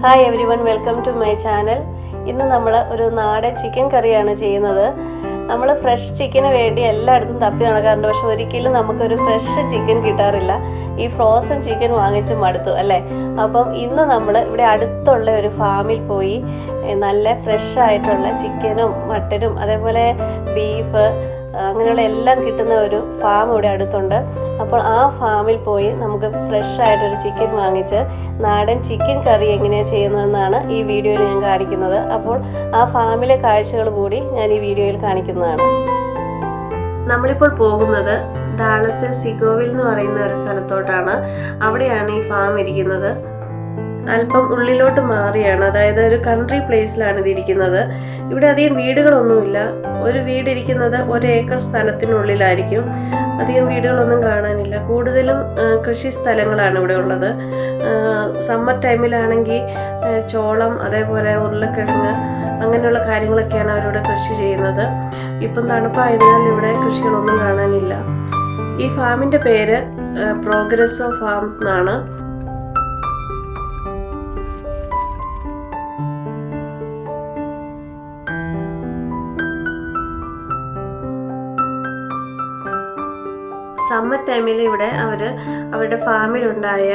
Hi everyone, welcome to my channel. ഇന്ന് നമ്മൾ ഒരു നാടൻ ചിക്കൻ കറിയാണ് ചെയ്യുന്നത്. നമ്മൾ ഫ്രഷ് ചിക്കന് വേണ്ടി എല്ലായിടത്തും തപ്പി നടക്കാറുണ്ട്, പക്ഷെ ഒരിക്കലും നമുക്കൊരു ഫ്രഷ് ചിക്കൻ കിട്ടാറില്ല. ഈ ഫ്രോസൺ ചിക്കൻ വാങ്ങിച്ച് മടുത്തു അല്ലേ. അപ്പം ഇന്ന് നമ്മൾ ഇവിടെ അടുത്തുള്ള ഒരു ഫാമിൽ പോയി നല്ല ഫ്രഷ് ആയിട്ടുള്ള ചിക്കനും മട്ടനും അതേപോലെ ബീഫ് അങ്ങനെയുള്ള എല്ലാം കിട്ടുന്ന ഒരു ഫാം ഇവിടെ അടുത്തുണ്ട്. അപ്പോൾ ആ ഫാമിൽ പോയി നമുക്ക് ഫ്രഷ് ആയിട്ടൊരു ചിക്കൻ വാങ്ങിച്ച് നാടൻ ചിക്കൻ കറി എങ്ങനെയാണ് ചെയ്യുന്നതെന്നാണ് ഈ വീഡിയോയിൽ ഞാൻ കാണിക്കുന്നത്. അപ്പോൾ ആ ഫാമിലെ കാഴ്ചകൾ കൂടി ഞാൻ ഈ വീഡിയോയിൽ കാണിക്കുന്നതാണ്. നമ്മളിപ്പോൾ പോകുന്നത് ഡാളസിൽ സീഗോവിൽ എന്ന് പറയുന്ന ഒരു സ്ഥലത്തോട്ടാണ്. അവിടെയാണ് ഈ ഫാം ഇരിക്കുന്നത്. അല്പം ഉള്ളിലോട്ട് മാറിയാണ്, അതായത് ഒരു കൺട്രി പ്ലേസിലാണ് ഇതിരിക്കുന്നത്. ഇവിടെ അധികം വീടുകളൊന്നുമില്ല. ഒരു വീടിരിക്കുന്നത് 1 ഏക്കർ സ്ഥലത്തിനുള്ളിലായിരിക്കും. അധികം വീടുകളൊന്നും കാണാനില്ല. കൂടുതലും കൃഷി സ്ഥലങ്ങളാണ് ഇവിടെ ഉള്ളത്. സമ്മർ ടൈമിലാണെങ്കിൽ ചോളം അതേപോലെ ഉരുളക്കിഴങ്ങ് അങ്ങനെയുള്ള കാര്യങ്ങളൊക്കെയാണ് അവരിവിടെ കൃഷി ചെയ്യുന്നത്. ഇപ്പം തണുപ്പായതിനാൽ ഇവിടെ കൃഷികളൊന്നും കാണാനില്ല. ഈ ഫാമിൻ്റെ പേര് പ്രോഗ്രസോ ഫാംസ് എന്നാണ്. സമ്മർ ടൈമിൽ ഇവിടെ അവരുടെ ഫാമിലുണ്ടായ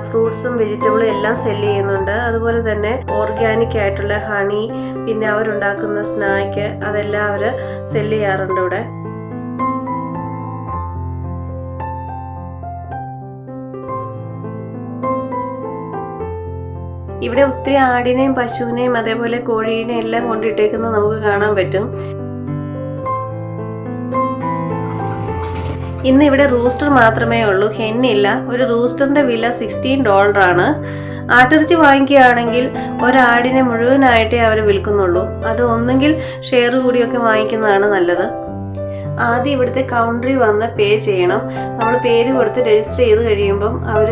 ഫ്രൂട്ട്സും വെജിറ്റബിളും എല്ലാം സെല്ല് ചെയ്യുന്നുണ്ട്. അതുപോലെ തന്നെ ഓർഗാനിക് ആയിട്ടുള്ള ഹണി, പിന്നെ അവരുണ്ടാക്കുന്ന സ്നാക്ക് അതെല്ലാം അവർ സെല്ല് ചെയ്യാറുണ്ട് ഇവിടെ. ഇവിടെ ഒത്തിരി ആടിനെയും പശുവിനെയും അതേപോലെ കോഴീനെയും എല്ലാം കൊണ്ടിട്ടേക്കുന്നത് നമുക്ക് കാണാൻ പറ്റും. ഇന്ന് ഇവിടെ റൂസ്റ്റർ മാത്രമേ ഉള്ളൂ, ഹെന്നില്ല. ഒരു റൂസ്റ്ററിന്റെ വില $16 ആണ്. ആട്ടിറച്ചി വാങ്ങിക്കുകയാണെങ്കിൽ ഒരാടിനെ മുഴുവനായിട്ടേ അവർ വിൽക്കുന്നുള്ളൂ. അത് ഒന്നെങ്കിൽ ഷെയർ കൂടിയൊക്കെ വാങ്ങിക്കുന്നതാണ് നല്ലത്. ആദ്യം ഇവിടുത്തെ കൗണ്ടറിൽ വന്ന് പേ ചെയ്യണം. നമ്മൾ പേര് കൊടുത്ത് രജിസ്റ്റർ ചെയ്ത് കഴിയുമ്പം അവർ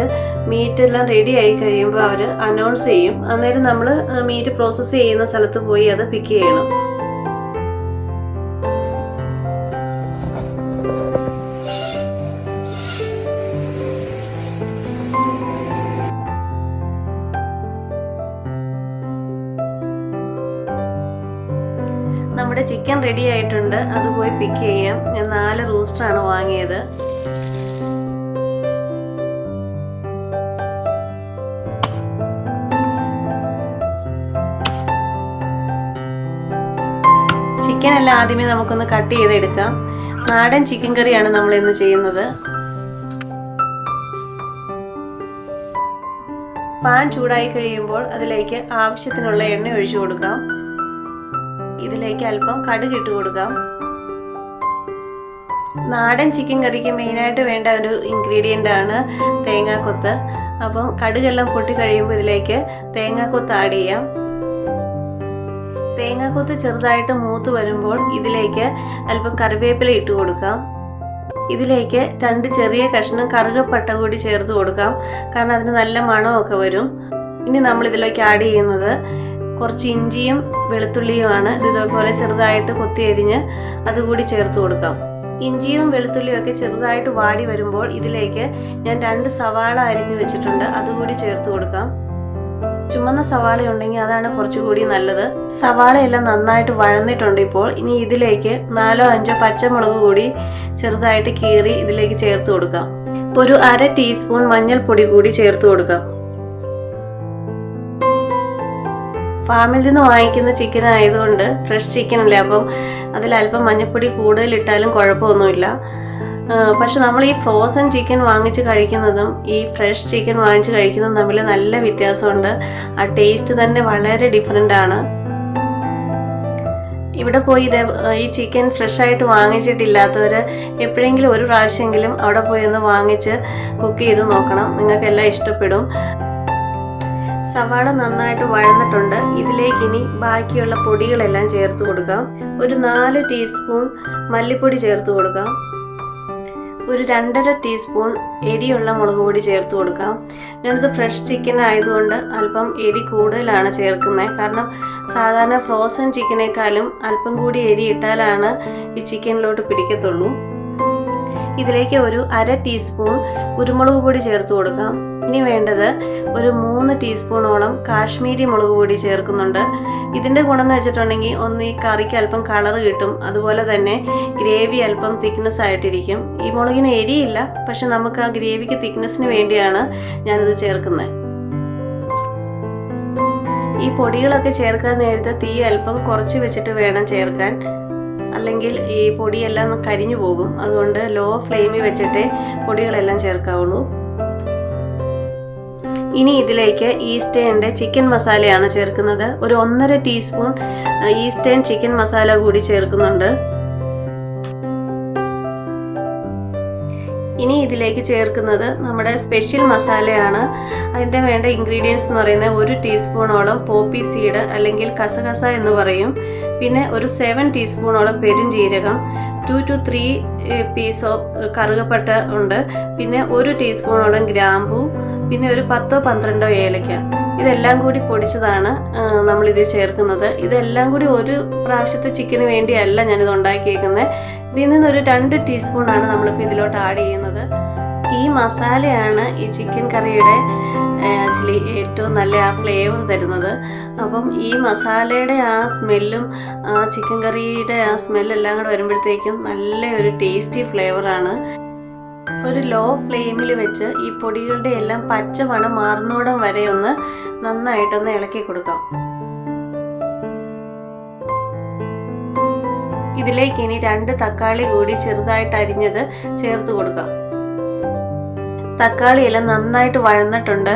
മീറ്റ് എല്ലാം റെഡി ആയി കഴിയുമ്പോൾ അവർ അനൗൺസ് ചെയ്യും. അന്നേരം നമ്മൾ മീറ്റ് പ്രോസസ്സ് ചെയ്യുന്ന സ്ഥലത്ത് പോയി അത് പിക്ക് ചെയ്യണം. നമ്മുടെ ചിക്കൻ റെഡി ആയിട്ടുണ്ട്, അത് പോയി പിക്ക് ചെയ്യാം. ഞാൻ 4 റൂസ്റ്ററാണ് വാങ്ങിയത്. ചിക്കൻ എല്ലാം ആദ്യമേ നമുക്കൊന്ന് കട്ട് ചെയ്തെടുക്കാം. നാടൻ ചിക്കൻ കറിയാണ് നമ്മൾ ഇന്ന് ചെയ്യുന്നത്. പാൻ ചൂടായി കഴിയുമ്പോൾ അതിലേക്ക് ആവശ്യത്തിനുള്ള എണ്ണ ഒഴിച്ചു കൊടുക്കാം. ഇതിലേക്ക് അല്പം കടുക് ഇട്ട് കൊടുക്കാം. നാടൻ ചിക്കൻ കറിക്ക് മെയിനായിട്ട് വേണ്ട ഒരു ഇൻഗ്രീഡിയൻ്റ് ആണ് തേങ്ങാക്കൊത്ത്. അപ്പം കടുകെല്ലാം പൊട്ടി കഴിയുമ്പോൾ ഇതിലേക്ക് തേങ്ങാക്കൊത്ത് ആഡ് ചെയ്യാം. തേങ്ങാക്കൊത്ത് ചെറുതായിട്ട് മൂത്ത് വരുമ്പോൾ ഇതിലേക്ക് അല്പം കറിവേപ്പില ഇട്ട് കൊടുക്കാം. ഇതിലേക്ക് 2 ചെറിയ കഷ്ണം കറുകപ്പട്ട കൂടി ചേർത്ത് കൊടുക്കാം, കാരണം അതിന് നല്ല മണമൊക്കെ വരും. ഇനി നമ്മൾ ഇതിലേക്ക് ആഡ് ചെയ്യുന്നത് കുറച്ച് ഇഞ്ചിയും വെളുത്തുള്ളിയുമാണ്. ഇതേപോലെ ചെറുതായിട്ട് കൊത്തി അരിഞ്ഞ് അതുകൂടി ചേർത്ത് കൊടുക്കാം. ഇഞ്ചിയും വെളുത്തുള്ളിയും ഒക്കെ ചെറുതായിട്ട് വാടി വരുമ്പോൾ ഇതിലേക്ക് ഞാൻ 2 സവാള അരിഞ്ഞ് വെച്ചിട്ടുണ്ട്, അതുകൂടി ചേർത്ത് കൊടുക്കാം. ചുമന്ന സവാള ഉണ്ടെങ്കിൽ അതാണ് കുറച്ചുകൂടി നല്ലത്. സവാളയെല്ലാം നന്നായിട്ട് വഴന്നിട്ടുണ്ട്. ഇപ്പോൾ ഇനി ഇതിലേക്ക് 4-5 പച്ചമുളക് കൂടി ചെറുതായിട്ട് കീറി ഇതിലേക്ക് ചേർത്ത് കൊടുക്കാം. ഒരു 1/2 ടീസ്പൂൺ മഞ്ഞൾപ്പൊടി കൂടി ചേർത്ത് കൊടുക്കാം. ഫാമിൽ നിന്ന് വാങ്ങിക്കുന്ന ചിക്കൻ ആയതുകൊണ്ട് ഫ്രഷ് ചിക്കൻ അല്ലേ, അപ്പം അതിലല്പം മഞ്ഞൾപ്പൊടി കൂടുതലിട്ടാലും കുഴപ്പമൊന്നുമില്ല. പക്ഷെ നമ്മൾ ഈ ഫ്രോസൺ ചിക്കൻ വാങ്ങിച്ച് കഴിക്കുന്നതും ഈ ഫ്രഷ് ചിക്കൻ വാങ്ങിച്ച് കഴിക്കുന്നതും തമ്മിൽ നല്ല വ്യത്യാസമുണ്ട്. ആ ടേസ്റ്റ് തന്നെ വളരെ ഡിഫറെൻ്റ് ആണ്. ഇവിടെ പോയി ഈ ചിക്കൻ ഫ്രഷ് ആയിട്ട് വാങ്ങിച്ചിട്ടില്ലാത്തവർ എപ്പോഴെങ്കിലും ഒരു പ്രാവശ്യമെങ്കിലും അവിടെ പോയി ഒന്ന് വാങ്ങിച്ച് കുക്ക് ചെയ്ത് നോക്കണം, നിങ്ങൾക്കെല്ലാം ഇഷ്ടപ്പെടും. സവാള നന്നായിട്ട് വഴന്നിട്ടുണ്ട്. ഇതിലേക്ക് ഇനി ബാക്കിയുള്ള പൊടികളെല്ലാം ചേർത്ത് കൊടുക്കാം. ഒരു 4 ടീസ്പൂൺ മല്ലിപ്പൊടി ചേർത്ത് കൊടുക്കാം. ഒരു 2.5 ടീസ്പൂൺ എരിയുള്ള മുളക് പൊടി ചേർത്ത് കൊടുക്കാം. ഞാനിത് ഫ്രഷ് ചിക്കൻ ആയതുകൊണ്ട് അല്പം എരി കൂടുതലാണ് ചേർക്കുന്നത്, കാരണം സാധാരണ ഫ്രോസൺ ചിക്കനേക്കാളും അല്പം കൂടി എരി ഇട്ടാലാണ് ഈ ചിക്കനിലോട്ട് പിടിക്കത്തുള്ളൂ. ഇതിലേക്ക് ഒരു 1/2 ടീസ്പൂൺ കുരുമുളക് പൊടി ചേർത്ത് കൊടുക്കാം. ഇനി വേണ്ടത് ഒരു 3 ടീസ്പൂണോളം കാശ്മീരി മുളക് പൊടി ചേർക്കുന്നുണ്ട്. ഇതിൻ്റെ ഗുണം എന്ന് വെച്ചിട്ടുണ്ടെങ്കിൽ ഒന്ന് ഈ കറിക്ക് അല്പം കളർ കിട്ടും, അതുപോലെ തന്നെ ഗ്രേവി അല്പം തിക്നെസ് ആയിട്ടിരിക്കും. ഈ മുളകിന് എരിയില്ല, പക്ഷെ നമുക്ക് ആ ഗ്രേവിക്ക് തിക്നെസ്സിന് വേണ്ടിയാണ് ഞാനിത് ചേർക്കുന്നത്. ഈ പൊടികളൊക്കെ ചേർക്കാൻ നേരത്തെ തീ അല്പം കുറച്ച് വെച്ചിട്ട് വേണം ചേർക്കാൻ, അല്ലെങ്കിൽ ഈ പൊടിയെല്ലാം കരിഞ്ഞു പോകും. അതുകൊണ്ട് ലോ ഫ്ലെയിമിൽ വെച്ചിട്ടേ പൊടികളെല്ലാം ചേർക്കാവുള്ളൂ. ഇനി ഇതിലേക്ക് ഈസ്റ്റേണിൻ്റെ ചിക്കൻ മസാലയാണ് ചേർക്കുന്നത്. ഒരു 1.5 ടീസ്പൂൺ ഈസ്റ്റേൺ ചിക്കൻ മസാല കൂടി ചേർക്കുന്നുണ്ട്. ഇനി ഇതിലേക്ക് ചേർക്കുന്നത് നമ്മുടെ സ്പെഷ്യൽ മസാലയാണ്. അതിൻ്റെ വേണ്ട ഇൻഗ്രീഡിയൻസ് എന്ന് പറയുന്നത് 1 ടീസ്പൂണോളം പോപ്പി സീഡ് അല്ലെങ്കിൽ കസകസ എന്ന് പറയും, പിന്നെ ഒരു 7 ടീസ്പൂണോളം പെരുംജീരകം, 2 to 3 പീസ് ഓഫ് കറുകപ്പട്ട ഉണ്ട്, പിന്നെ 1 ടീസ്പൂണോളം ഗ്രാമ്പൂ, പിന്നെ ഒരു 10-12 ഏലക്ക. ഇതെല്ലാം കൂടി പൊടിച്ചതാണ് നമ്മളിത് ചേർക്കുന്നത്. ഇതെല്ലാം കൂടി ഒരു പ്രാവശ്യത്തെ ചിക്കന് വേണ്ടിയല്ല ഞാനിത് ഉണ്ടാക്കിയേക്കുന്നത്. ഇതിൽ നിന്നൊരു 2 ടീസ്പൂണാണ് നമ്മളിപ്പോൾ ഇതിലോട്ട് ആഡ് ചെയ്യുന്നത്. ഈ മസാലയാണ് ഈ ചിക്കൻ കറിയുടെ ആക്ച്വലി ഏറ്റവും നല്ല ആ ഫ്ലേവർ തരുന്നത്. അപ്പം ഈ മസാലയുടെ ആ സ്മെല്ലും ചിക്കൻ കറിയുടെ ആ സ്മെല്ലെല്ലാം കൂടെ വരുമ്പോഴത്തേക്കും നല്ല ഒരു ടേസ്റ്റി ഫ്ലേവറാണ്. ഒരു ലോ ഫ്ലെയിമിൽ വെച്ച് ഈ പൊടികളുടെ എല്ലാം പച്ചമണം മാറുന്നോടം വരെ ഒന്ന് നന്നായിട്ടൊന്ന് ഇളക്കി കൊടുക്കാം. ഇതിലേക്ക് ഇനി 2 തക്കാളി കൂടി ചെറുതായിട്ട് അരിഞ്ഞത് ചേർത്ത് കൊടുക്കാം. തക്കാളിയെല്ലാം നന്നായിട്ട് വഴന്നിട്ടുണ്ട്.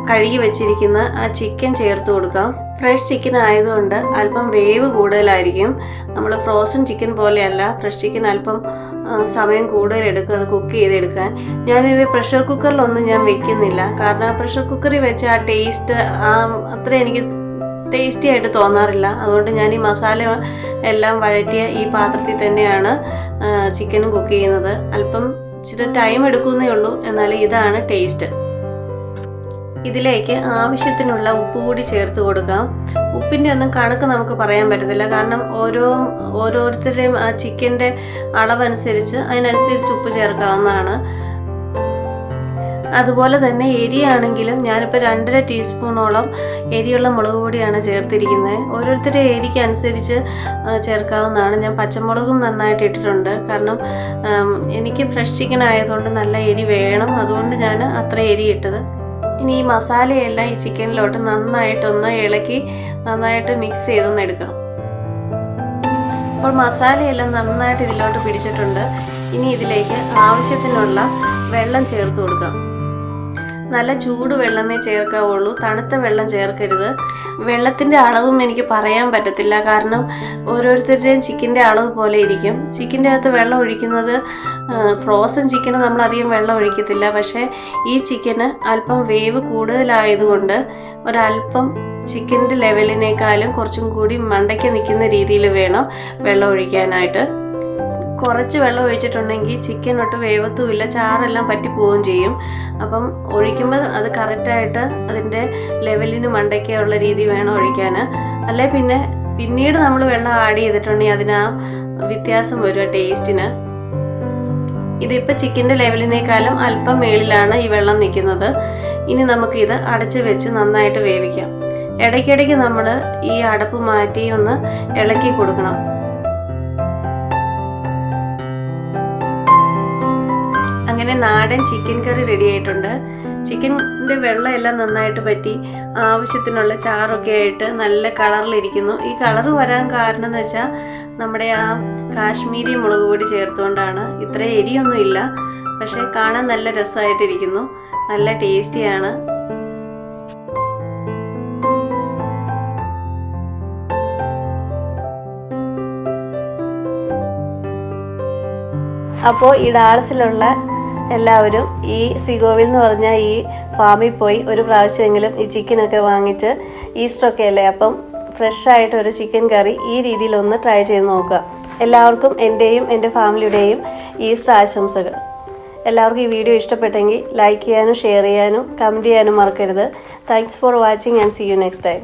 കഴുകി വെച്ചിരിക്കുന്ന ആ ചിക്കൻ ചേർത്ത് കൊടുക്കാം. ഫ്രഷ് ചിക്കൻ ആയതുകൊണ്ട് അല്പം വേവ് കൂടുതലായിരിക്കും. നമ്മൾ ഫ്രോസൺ ചിക്കൻ പോലെയല്ല, ഫ്രഷ് ചിക്കൻ അല്പം സമയം കൂടുതൽ എടുക്കും അത് കുക്ക് ചെയ്തെടുക്കാൻ. ഞാനിത് പ്രഷർ കുക്കറിലൊന്നും ഞാൻ വെക്കുന്നില്ല, കാരണം പ്രഷർ കുക്കറിൽ വെച്ച് ആ ടേസ്റ്റ് അത്ര എനിക്ക് ടേസ്റ്റി ആയിട്ട് തോന്നാറില്ല. അതുകൊണ്ട് ഞാൻ ഈ മസാല എല്ലാം വഴറ്റിയ ഈ പാത്രത്തിൽ തന്നെയാണ് ചിക്കനും കുക്ക് ചെയ്യുന്നത്. അല്പം ഇച്ചിരി ടൈം എടുക്കുന്നേ ഉള്ളൂ, എന്നാൽ ഇതാണ് ടേസ്റ്റ്. ഇതിലേക്ക് ആവശ്യത്തിനുള്ള ഉപ്പ് കൂടി ചേർത്ത് കൊടുക്കാം. ഉപ്പിൻ്റെ ഒന്നും കണക്ക് നമുക്ക് പറയാൻ പറ്റത്തില്ല, കാരണം ഓരോരുത്തരുടെയും ആ ചിക്കൻ്റെ അളവനുസരിച്ച് അതിനനുസരിച്ച് ഉപ്പ് ചേർക്കാവുന്നതാണ്. അതുപോലെ തന്നെ എരിയാണെങ്കിലും ഞാനിപ്പോൾ 2.5 ടീസ്പൂണോളം എരിയുള്ള മുളക് പൊടിയാണ് ചേർത്തിരിക്കുന്നത്. ഓരോരുത്തരുടെ എരിക്ക് അനുസരിച്ച് ചേർക്കാവുന്നതാണ്. ഞാൻ പച്ചമുളകും നന്നായിട്ട് ഇട്ടിട്ടുണ്ട്, കാരണം എനിക്ക് ഫ്രഷ് ചിക്കൻ ആയതുകൊണ്ട് നല്ല എരി വേണം, അതുകൊണ്ട് ഞാൻ അത്ര എരി ഇട്ടത്. ഇനി ഈ മസാലയെല്ലാം ഈ ചിക്കനിലോട്ട് നന്നായിട്ടൊന്ന് ഇളക്കി നന്നായിട്ട് മിക്സ് ചെയ്തൊന്ന് എടുക്കാം. അപ്പോൾ മസാലയെല്ലാം നന്നായിട്ട് ഇതിലോട്ട് പിടിച്ചിട്ടുണ്ട്. ഇനി ഇതിലേക്ക് ആവശ്യത്തിനുള്ള വെള്ളം ചേർത്ത് കൊടുക്കാം. നല്ല ചൂട് വെള്ളമേ ചേർക്കാവുള്ളൂ, തണുത്ത വെള്ളം ചേർക്കരുത്. വെള്ളത്തിൻ്റെ അളവും എനിക്ക് പറയാൻ പറ്റത്തില്ല, കാരണം ഓരോരുത്തരുടെയും ചിക്കൻ്റെ അളവ് പോലെ ഇരിക്കും. ചിക്കൻ്റെ അകത്ത് വെള്ളം ഒഴിക്കുന്നത് ഫ്രോസൺ ചിക്കന് നമ്മളധികം വെള്ളം ഒഴിക്കത്തില്ല, പക്ഷേ ഈ ചിക്കന് അല്പം വേവ് കൂടുതലായതുകൊണ്ട് ഒരല്പം ചിക്കൻ്റെ ലെവലിനേക്കാളും കുറച്ചും കൂടി മണ്ടയ്ക്ക് നിൽക്കുന്ന രീതിയിൽ വേണം വെള്ളം ഒഴിക്കാനായിട്ട്. കുറച്ച് വെള്ളം ഒഴിച്ചിട്ടുണ്ടെങ്കിൽ ചിക്കൻ ഒട്ട് വേവത്തുമില്ല, ചാറെല്ലാം പറ്റിപ്പോവുകയും ചെയ്യും. അപ്പം ഒഴിക്കുമ്പോൾ അത് കറക്റ്റായിട്ട് അതിൻ്റെ ലെവലിന് മണ്ടയ്ക്കുള്ള രീതി വേണം ഒഴിക്കാൻ. അല്ലെ പിന്നീട് നമ്മൾ വെള്ളം ആഡ് ചെയ്തിട്ടുണ്ടെങ്കിൽ അതിന് ആ വ്യത്യാസം വരും ടേസ്റ്റിന്. ഇതിപ്പോൾ ചിക്കൻ്റെ ലെവലിനേക്കാളും അല്പം മേളിലാണ് ഈ വെള്ളം നിൽക്കുന്നത്. ഇനി നമുക്കിത് അടച്ച് വെച്ച് നന്നായിട്ട് വേവിക്കാം. ഇടയ്ക്കിടയ്ക്ക് നമ്മൾ ഈ അടപ്പ് മാറ്റി ഒന്ന് ഇളക്കി കൊടുക്കണം. അങ്ങനെ നാടൻ ചിക്കൻ കറി റെഡി ആയിട്ടുണ്ട്. ചിക്കൻ്റെ വെള്ളം എല്ലാം നന്നായിട്ട് പറ്റി ആവശ്യത്തിനുള്ള ചാറൊക്കെ ആയിട്ട് നല്ല കളറിലിരിക്കുന്നു. ഈ കളറ് വരാൻ കാരണം എന്ന് വെച്ചാൽ നമ്മുടെ ആ കാശ്മീരി മുളക് പൊടി ചേർത്തുകൊണ്ടാണ്. ഇത്ര എരിയൊന്നും ഇല്ല, പക്ഷേ കാണാൻ നല്ല രസമായിട്ടിരിക്കുന്നു, നല്ല ടേസ്റ്റിയാണ്. അപ്പോൾ ഈ ഡാളസിലുള്ള എല്ലാവരും ഈ സീഗോവിൽ എന്ന് പറഞ്ഞ ഈ ഫാമിൽ പോയി ഒരു പ്രാവശ്യമെങ്കിലും ഈ ചിക്കനൊക്കെ വാങ്ങിച്ച്, ഈസ്റ്ററൊക്കെ അല്ലേ, അപ്പം ഫ്രഷായിട്ട് ഒരു ചിക്കൻ കറി ഈ രീതിയിലൊന്ന് ട്രൈ ചെയ്ത് നോക്കുക. എല്ലാവർക്കും എൻ്റെയും എൻ്റെ ഫാമിലിയുടെയും ഈസ്റ്റർ ആശംസകൾ. എല്ലാവർക്കും ഈ വീഡിയോ ഇഷ്ടപ്പെട്ടെങ്കിൽ ലൈക്ക് ചെയ്യാനും ഷെയർ ചെയ്യാനും കമൻറ്റ് ചെയ്യാനും മറക്കരുത്. Thanks for watching and see you next time.